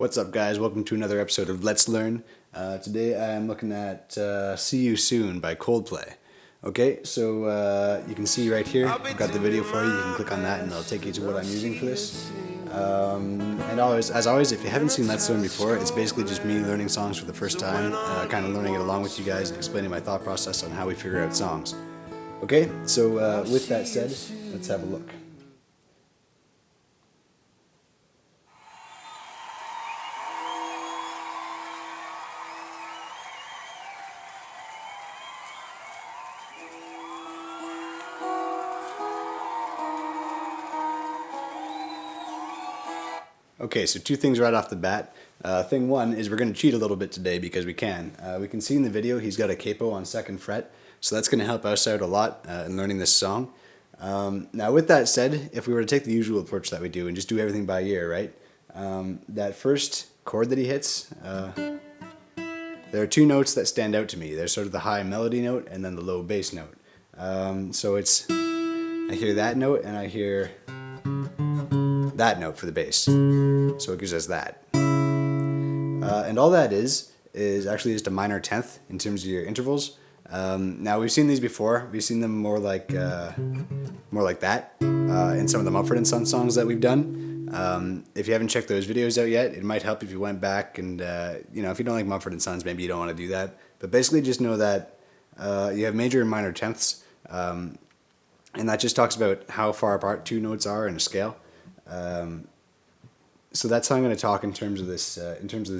What's up, guys? Welcome to another episode of Let's Learn. Today I am looking at See You Soon by Coldplay. Okay, so you can see right here, I've got the video for you. You can click on that and it'll take you to what I'm using for this. And as always, if you haven't seen Let's Learn before, it's basically just me learning songs for the first time, kind of learning it along with you guys and explaining my thought process on how we figure out songs. Okay, so with that said, let's have a look. Okay, so two things right off the bat. Thing one is we're going to cheat a little bit today because we can. We can see in the video he's got a capo on 2nd fret, so that's going to help us out a lot in learning this song. Now with that said, if we were to take the usual approach that we do and just do everything by ear, right? That first chord that he hits, there are two notes that stand out to me. There's sort of the high melody note and then the low bass note. So I hear that note and I hear that note for the bass, so it gives us that. And all that is actually just a minor 10th in terms of your intervals. Now we've seen these before. We've seen them more like that in some of the Mumford & Sons songs that we've done. If you haven't checked those videos out yet, it might help if you went back and if you don't like Mumford & Sons, maybe you don't want to do that. But basically, just know that you have major and minor 10ths, and that just talks about how far apart two notes are in a scale. So that's how I'm going to talk in terms of this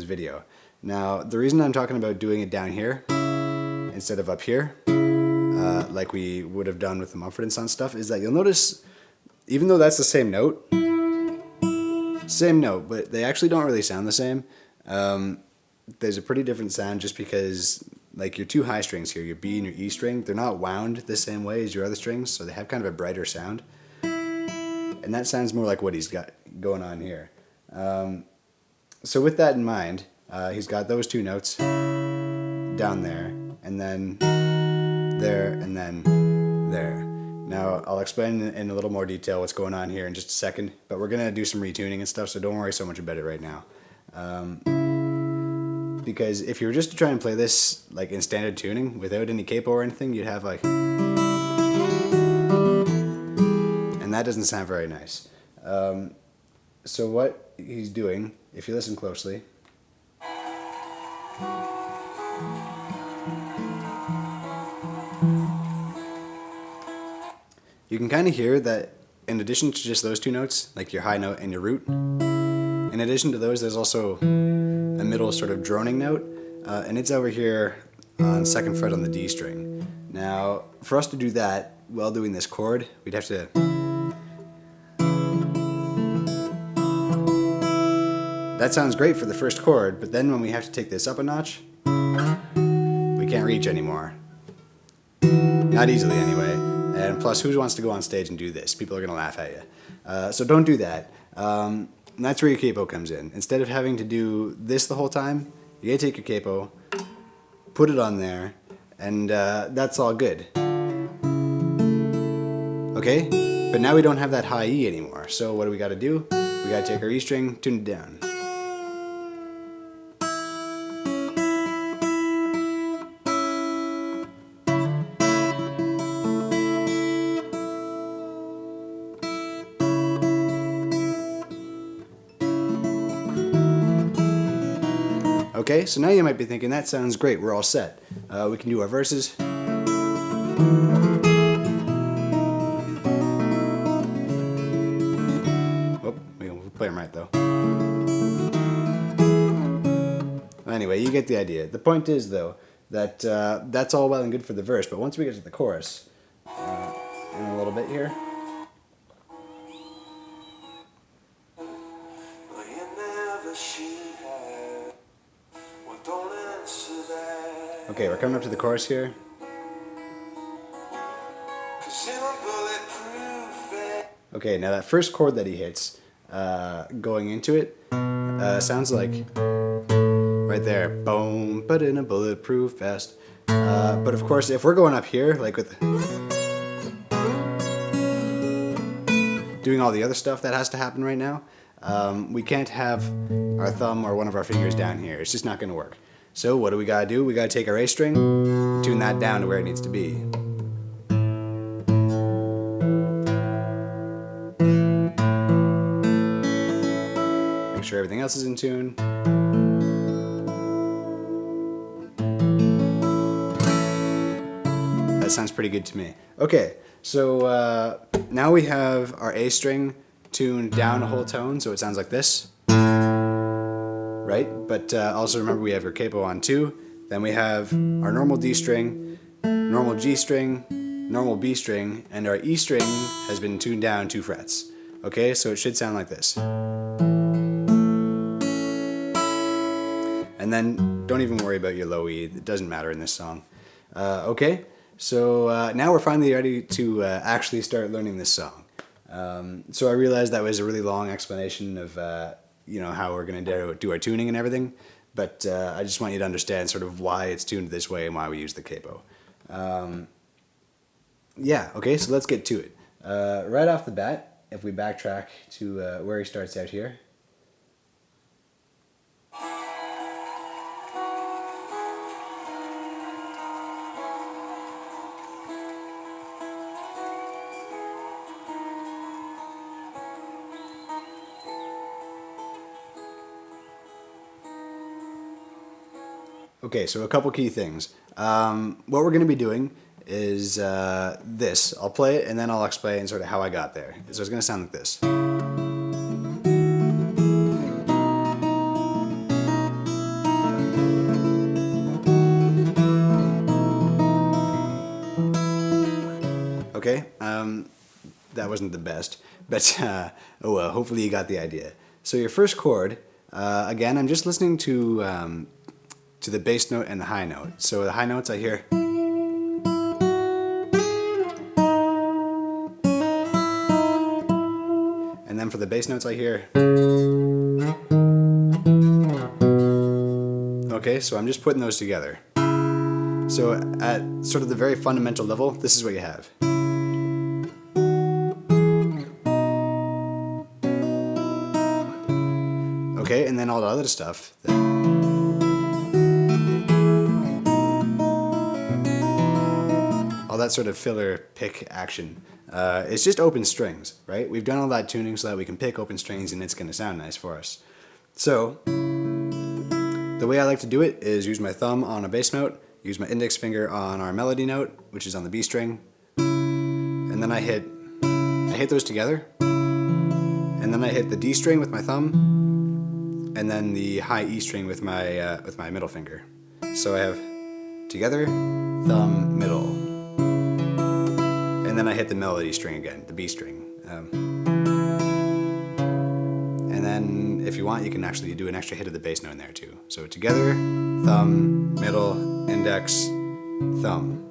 video. Now, the reason I'm talking about doing it down here instead of up here, like we would have done with the Mumford & Sons stuff, is that you'll notice, even though that's the same note, but they actually don't really sound the same. There's a pretty different sound just because, like, your two high strings here, your B and your E string, they're not wound the same way as your other strings, so they have kind of a brighter sound. And that sounds more like what he's got going on here. So with that in mind, he's got those two notes down there, and then there, and then there. Now, I'll explain in a little more detail what's going on here in just a second, but we're going to do some retuning and stuff, so don't worry so much about it right now. Because if you were just to try and play this like in standard tuning without any capo or anything, you'd have like... and that doesn't sound very nice. So what he's doing, if you listen closely, you can kind of hear that in addition to just those two notes, like your high note and your root, in addition to those, there's also a middle sort of droning note, and it's over here on 2nd fret on the D string. Now, for us to do that while doing this chord, we'd have to... That sounds great for the first chord, but then when we have to take this up a notch, we can't reach anymore. Not easily anyway. And plus, who wants to go on stage and do this? People are going to laugh at you. So don't do that. And that's where your capo comes in. Instead of having to do this the whole time, you gotta take your capo, put it on there, and that's all good. Okay? But now we don't have that high E anymore. So what do we gotta do? We gotta take our E string, tune it down. Okay, so now you might be thinking, that sounds great, we're all set. We can do our verses. Oh, we'll play them right though. Anyway, you get the idea. The point is though, that that's all well and good for the verse, but once we get to the chorus, in a little bit here, okay, we're coming up to the chorus here. Okay, now that first chord that he hits, going into it, sounds like right there, boom, but in a bulletproof vest. But of course, if we're going up here, like with doing all the other stuff that has to happen right now, we can't have our thumb or one of our fingers down here. It's just not going to work. So what do? We got to take our A string, tune that down to where it needs to be. Make sure everything else is in tune. That sounds pretty good to me. Okay, so now we have our A string tuned down a whole tone, so it sounds like this, right? But also remember we have our capo on 2. Then we have our normal D string, normal G string, normal B string, and our E string has been tuned down 2 frets. Okay, so it should sound like this. And then don't even worry about your low E, it doesn't matter in this song. Okay, so now we're finally ready to actually start learning this song. So I realized that was a really long explanation of how we're going to do our tuning and everything, but I just want you to understand sort of why it's tuned this way and why we use the capo. Yeah, okay, so let's get to it. Right off the bat, if we backtrack to where he starts out here. Okay, so a couple key things. What we're going to be doing is this. I'll play it and then I'll explain sort of how I got there. So it's going to sound like this. Okay, that wasn't the best, but oh well, hopefully you got the idea. So your first chord, again, I'm just listening to the bass note and the high note. So the high notes I hear. And then for the bass notes I hear. Okay, so I'm just putting those together. So at sort of the very fundamental level, this is what you have. Okay, and then all the other stuff. All that sort of filler pick action. It's just open strings, right? We've done all that tuning so that we can pick open strings and it's going to sound nice for us. So, the way I like to do it is use my thumb on a bass note, use my index finger on our melody note, which is on the B string, and then I hit those together, and then I hit the D string with my thumb, and then the high E string with my middle finger. So I have together, thumb, middle, and then I hit the melody string again, the B string. And then if you want, you can actually do an extra hit of the bass note in there too. So together, thumb, middle, index, thumb.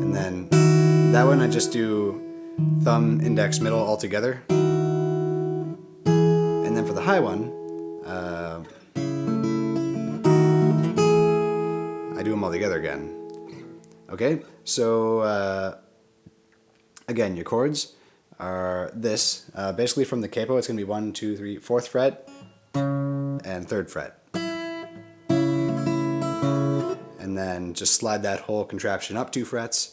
And then that one I just do thumb, index, middle all together. And then for the high one, I do them all together again. Okay, so again, your chords are this. Basically from the capo, it's going to be 1, 2, 3, 4th fret and 3rd fret. And then just slide that whole contraption up 2 frets.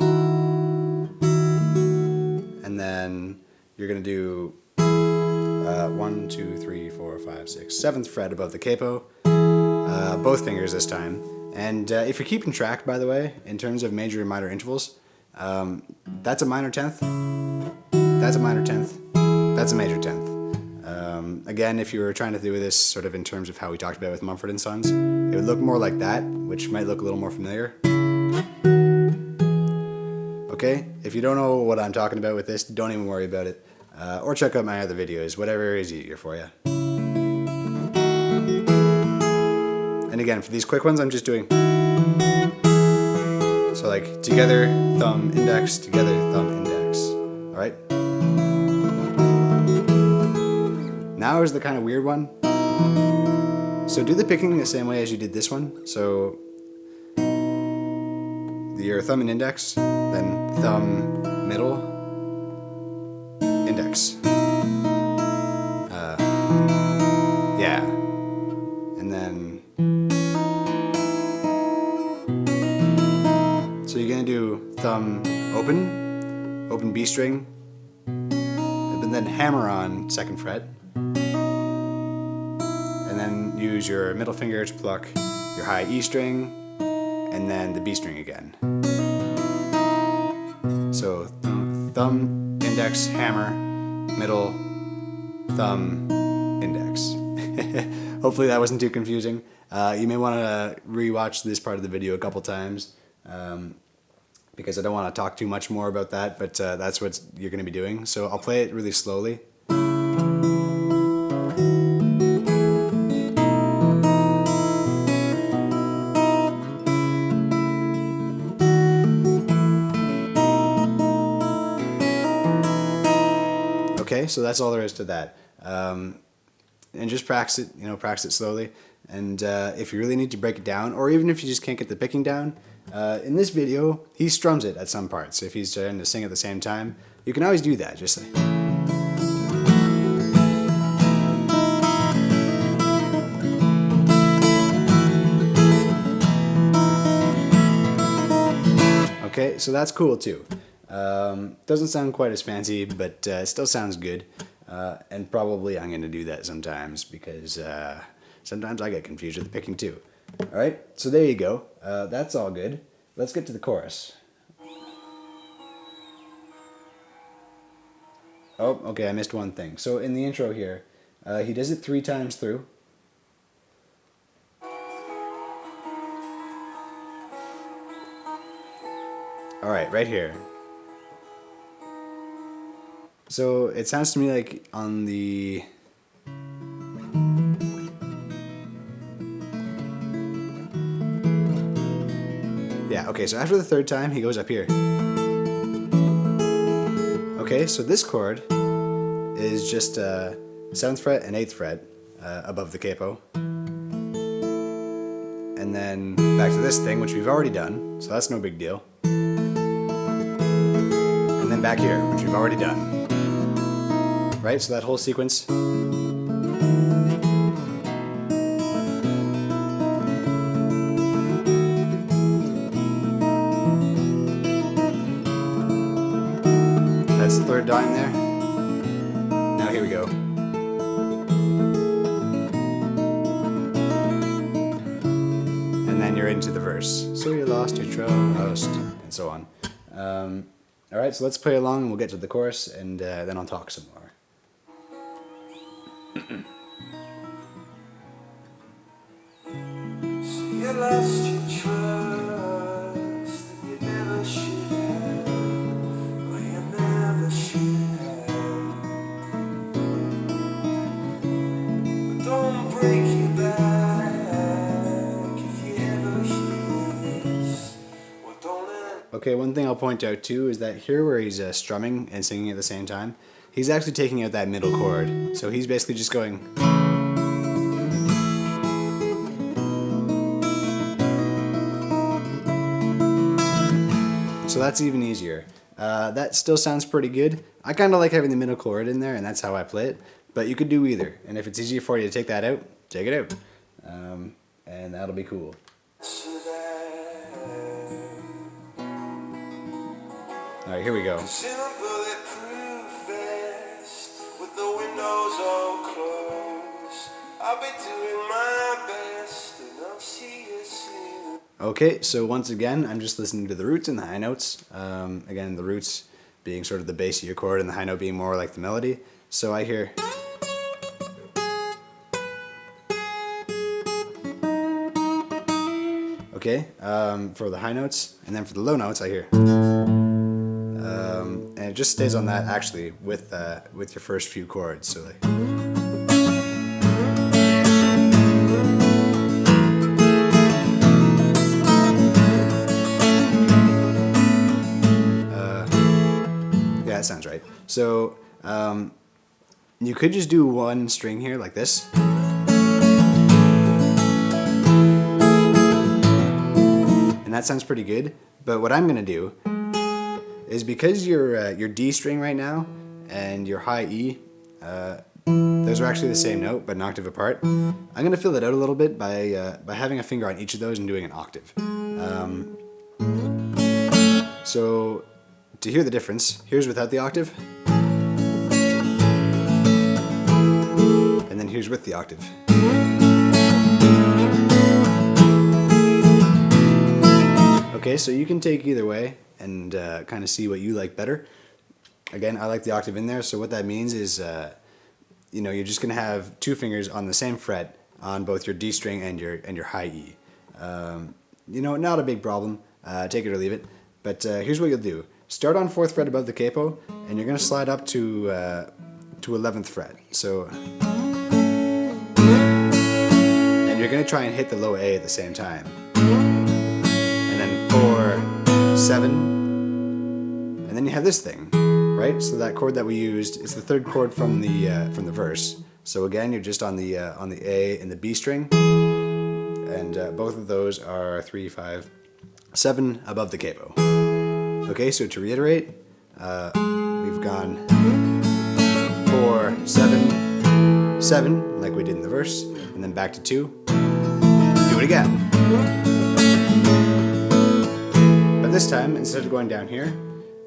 And then you're going to do 1, 2, 3, 4, 5, 6, 7th fret above the capo. Both fingers this time. And if you're keeping track, by the way, in terms of major and minor intervals, that's a minor 10th, that's a minor 10th, that's a major 10th. Again, if you were trying to do this sort of in terms of how we talked about with Mumford & Sons, it would look more like that, which might look a little more familiar. Okay, if you don't know what I'm talking about with this, don't even worry about it. Or check out my other videos, whatever is easier for you. And again, for these quick ones, I'm just doing. So like together, thumb, index, together, thumb, index. All right? Now is the kind of weird one. So do the picking the same way as you did this one. So your thumb and index, then thumb, middle, index. Yeah. And then, so you're gonna do thumb open B string, and then hammer on 2nd fret, and then use your middle finger to pluck your high E string, and then the B string again. So thumb, index, hammer, middle, thumb, index. Hopefully that wasn't too confusing. You may want to rewatch this part of the video a couple times because I don't want to talk too much more about that, but that's what you're going to be doing. So I'll play it really slowly. Okay, so that's all there is to that. And just practice it, practice it slowly. And if you really need to break it down, or even if you just can't get the picking down, in this video, he strums it at some parts. If he's trying to sing at the same time, you can always do that, just like. Okay, so that's cool too. Doesn't sound quite as fancy, but it still sounds good. And probably I'm going to do that sometimes because sometimes I get confused with the picking too. Alright, so there you go. That's all good. Let's get to the chorus. Oh, okay, I missed one thing. So in the intro here, he does it 3 times through. Alright, right here. So it sounds to me like on the... Yeah, okay, so after the 3rd time, he goes up here. Okay, so this chord is just 7th fret and 8th fret above the capo. And then back to this thing, which we've already done, so that's no big deal. And then back here, which we've already done. Right, so that whole sequence. That's the 3rd dime there. Now here we go. And then you're into the verse. So you lost your trust, and so on. Alright, so let's play along and we'll get to the chorus and then I'll talk some more. You lost your trust and you never should have. Well, you never should have. But don't break your back if you ever hear. Well, don't let. Okay, one thing I'll point out too is that here where he's strumming and singing at the same time, he's actually taking out that middle chord. So he's basically just going... So that's even easier. That still sounds pretty good. I kind of like having the middle chord in there, and that's how I play it. But you could do either. And if it's easier for you to take that out, take it out. And that'll be cool. Alright, here we go. In a bulletproof vest with the windows all closed, I'll be doing my best and I'll see you soon. Okay, so once again, I'm just listening to the roots and the high notes. Again, the roots being sort of the bass of your chord and the high note being more like the melody. So I hear... Okay, for the high notes, and then for the low notes I hear... and it just stays on that actually with your first few chords. So like... Yeah, that sounds right. So you could just do one string here like this. And that sounds pretty good. But what I'm going to do is because your D string right now and your high E, those are actually the same note but an octave apart. I'm gonna fill it out a little bit by having a finger on each of those and doing an octave. So to hear the difference, here's without the octave, and then here's with the octave. Okay, so you can take either way and kind of see what you like better. Again, I like the octave in there, so what that means is you're just going to have two fingers on the same fret on both your D string and your high E. Not a big problem. Take it or leave it. But here's what you'll do. Start on 4th fret above the capo, and you're going to slide up to 11th fret. So, and you're going to try and hit the low A at the same time. And then 4, 7, and then you have this thing, right? So that chord that we used is the 3rd chord from the verse. So again, you're just on the A and the B string, and both of those are 3, 5, 7 above the capo. Okay, so to reiterate, we've gone 4, 7, 7, like we did in the verse, and then back to 2. Do it again. But this time, instead of going down here,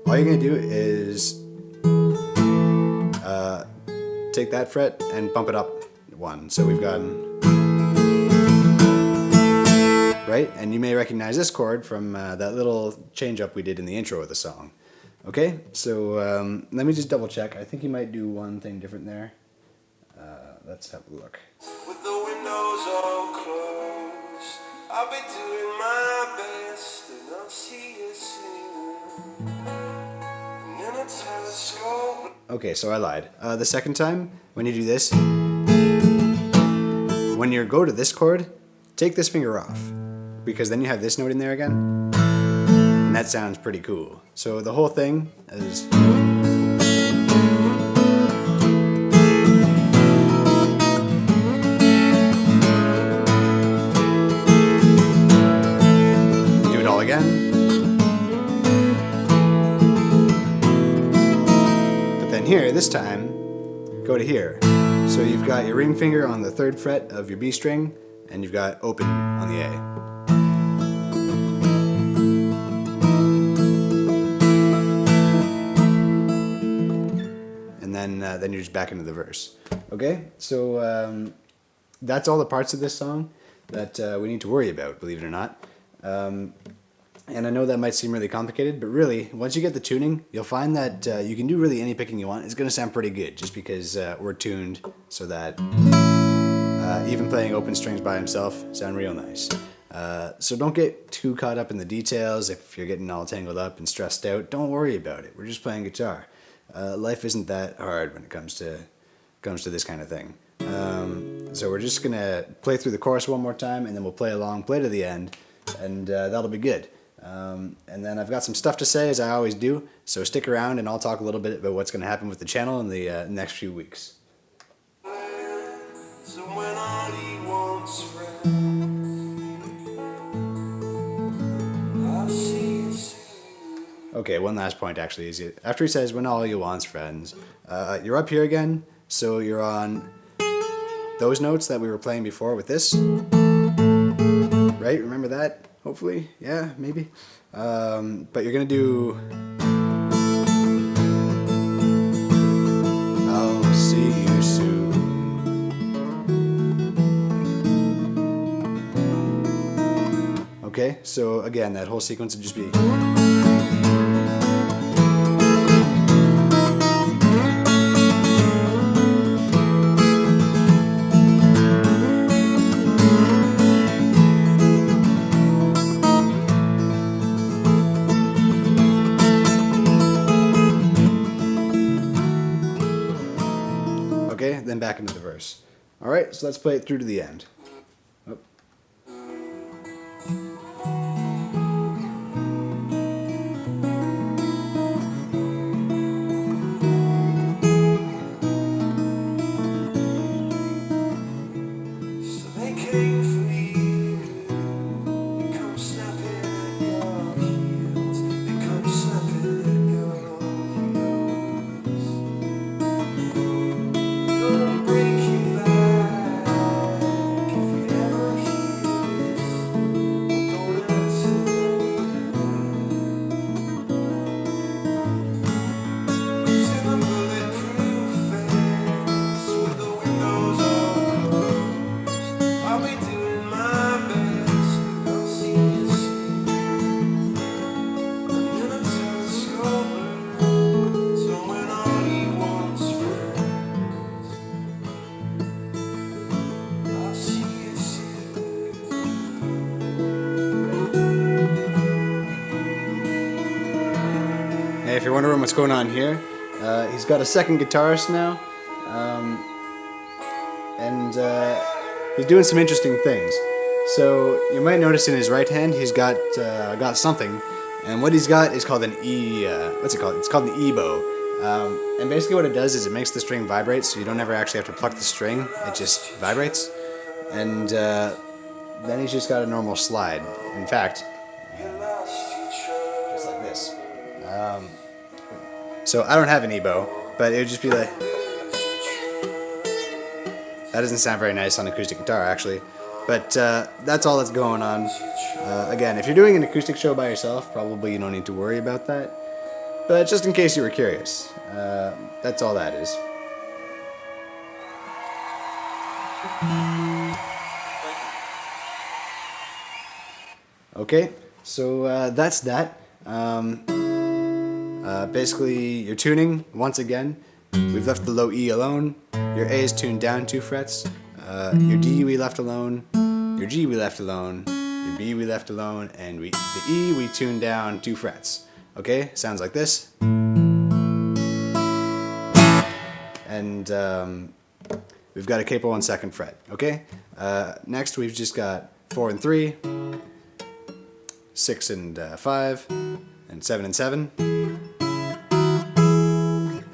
all you're going to do is take that fret and bump it up 1. So we've gone, right? And you may recognize this chord from that little change up we did in the intro of the song. Okay, so let me just double check. I think you might do one thing different there. Let's have a look. With the windows all closed, I'll be doing my best, and I'll see you soon. In a telescope. Okay, so I lied. The second time, when you do this, when you go to this chord, take this finger off, because then you have this note in there again, and that sounds pretty cool. So the whole thing is... do it all again. But then here, this time, go to here. So you've got your ring finger on the 3rd fret of your B string, and you've got open on the A. And then you're just back into the verse. Okay, so that's all the parts of this song that we need to worry about, believe it or not. And I know that might seem really complicated, but really, once you get the tuning, you'll find that you can do really any picking you want. It's going to sound pretty good, just because we're tuned so that even playing open strings by himself sound real nice. So don't get too caught up in the details. If you're getting all tangled up and stressed out, don't worry about it. We're just playing guitar. Life isn't that hard when it comes to this kind of thing. So we're just going to play through the chorus one more time, and then we'll play along, play to the end, and that'll be good. And then I've got some stuff to say, as I always do, so stick around and I'll talk a little bit about what's going to happen with the channel in the next few weeks. So when all he wants friends, I'll see you soon. Okay, one last point actually is after he says when all you want's friends, you're up here again, so you're on those notes that we were playing before with this, right? Remember that? Hopefully, yeah, maybe. But you're gonna do I'll see you soon. Okay, so again, that whole sequence would just be okay, then back into the verse. All right, so let's play it through to the end. Oh. So they came for you. They come snapping at your heels. They come snapping at your you're wondering what's going on here, he's got a second guitarist now, and he's doing some interesting things. So you might notice in his right hand he's got something, and what he's got is called an what's it called? It's called an E-bow. And basically what it does is it makes the string vibrate, so you don't ever actually have to pluck the string, it just vibrates. And then he's just got a normal slide. In fact, just like this. So I don't have an E-bow, but it would just be like... That doesn't sound very nice on acoustic guitar, actually. But that's all that's going on. Again, if you're doing an acoustic show by yourself, probably you don't need to worry about that. But just in case you were curious, that's all that is. Okay, so that's that. Basically, your tuning, once again, we've left the low E alone. Your A is tuned down 2 frets. Your D we left alone. Your G we left alone. Your B we left alone. And the E we tuned down 2 frets. Okay, sounds like this. And we've got a capo on 2nd fret. Okay, next we've just got 4 and 3, 6 and 5, and 7 and 7,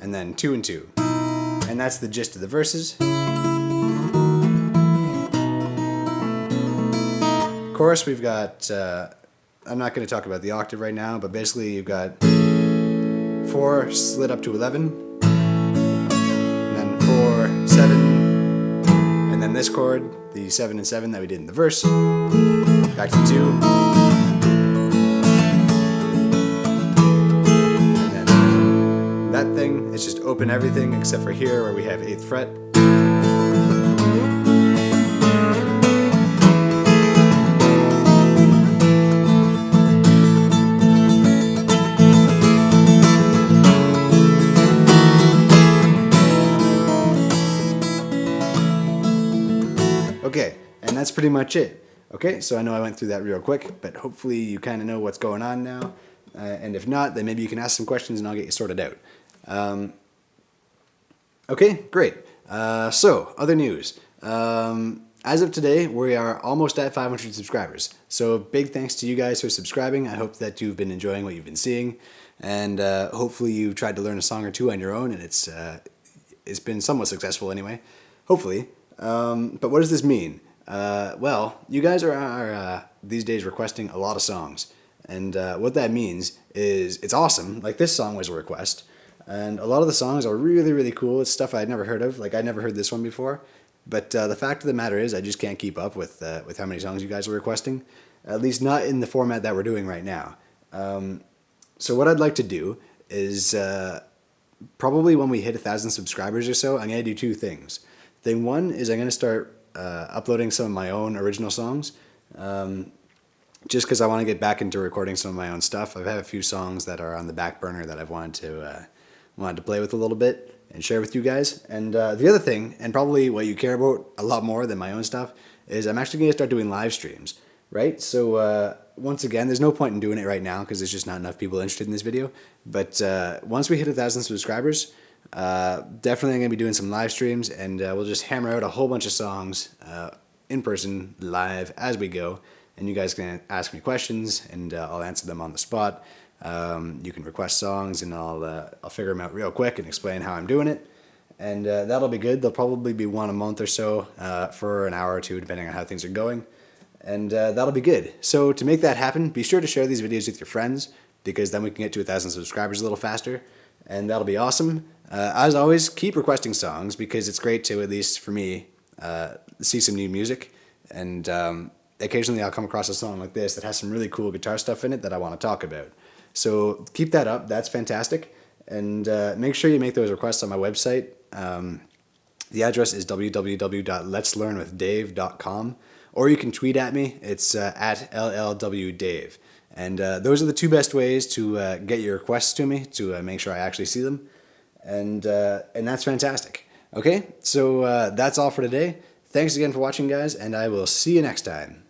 and then 2 and 2. And that's the gist of the verses. Chorus, we've got, I'm not going to talk about the octave right now, but basically you've got 4 slid up to 11, and then 4, 7, and then this chord, the 7 and 7 that we did in the verse, back to 2, and then that thing is just open everything except for here where we have 8th fret. Okay, and that's pretty much it. Okay, so I know I went through that real quick, but hopefully you kind of know what's going on now. And if not, then maybe you can ask some questions and I'll get you sorted out. Okay, great. So, other news. As of today, we are almost at 500 subscribers. So big thanks to you guys for subscribing. I hope that you've been enjoying what you've been seeing. And hopefully you've tried to learn a song or two on your own, and it's been somewhat successful anyway. Hopefully. But what does this mean? Well, you guys are these days requesting a lot of songs. And what that means is it's awesome. Like, this song was a request. And a lot of the songs are really, really cool. It's stuff I'd never heard of. Like, I'd never heard this one before. But the fact of the matter is I just can't keep up with how many songs you guys are requesting. At least not in the format that we're doing right now. So what I'd like to do is probably when we hit 1,000 subscribers or so, I'm going to do 2 things. Thing one is I'm going to start uploading some of my own original songs, just because I want to get back into recording some of my own stuff. I've had a few songs that are on the back burner that I've wanted to play with a little bit and share with you guys. And the other thing, and probably what you care about a lot more than my own stuff, is I'm actually going to start doing live streams, right? So once again, there's no point in doing it right now because there's just not enough people interested in this video. But once we hit 1,000 subscribers, definitely I'm going to be doing some live streams, and we'll just hammer out a whole bunch of songs in person, live, as we go. And you guys can ask me questions, and I'll answer them on the spot. You can request songs, and I'll figure them out real quick and explain how I'm doing it. And that'll be good. There'll probably be one a month or so for an hour or two, depending on how things are going. And that'll be good. So to make that happen, be sure to share these videos with your friends, because then we can get to 1,000 subscribers a little faster. And that'll be awesome. As always, keep requesting songs, because it's great to, at least for me, see some new music. And occasionally I'll come across a song like this that has some really cool guitar stuff in it that I want to talk about. So keep that up. That's fantastic. And make sure you make those requests on my website. The address is www.letslearnwithdave.com, or you can tweet at me. It's at LLWDave. And those are the 2 best ways to get your requests to me, to make sure I actually see them. And that's fantastic. Okay, so that's all for today. Thanks again for watching, guys, and I will see you next time.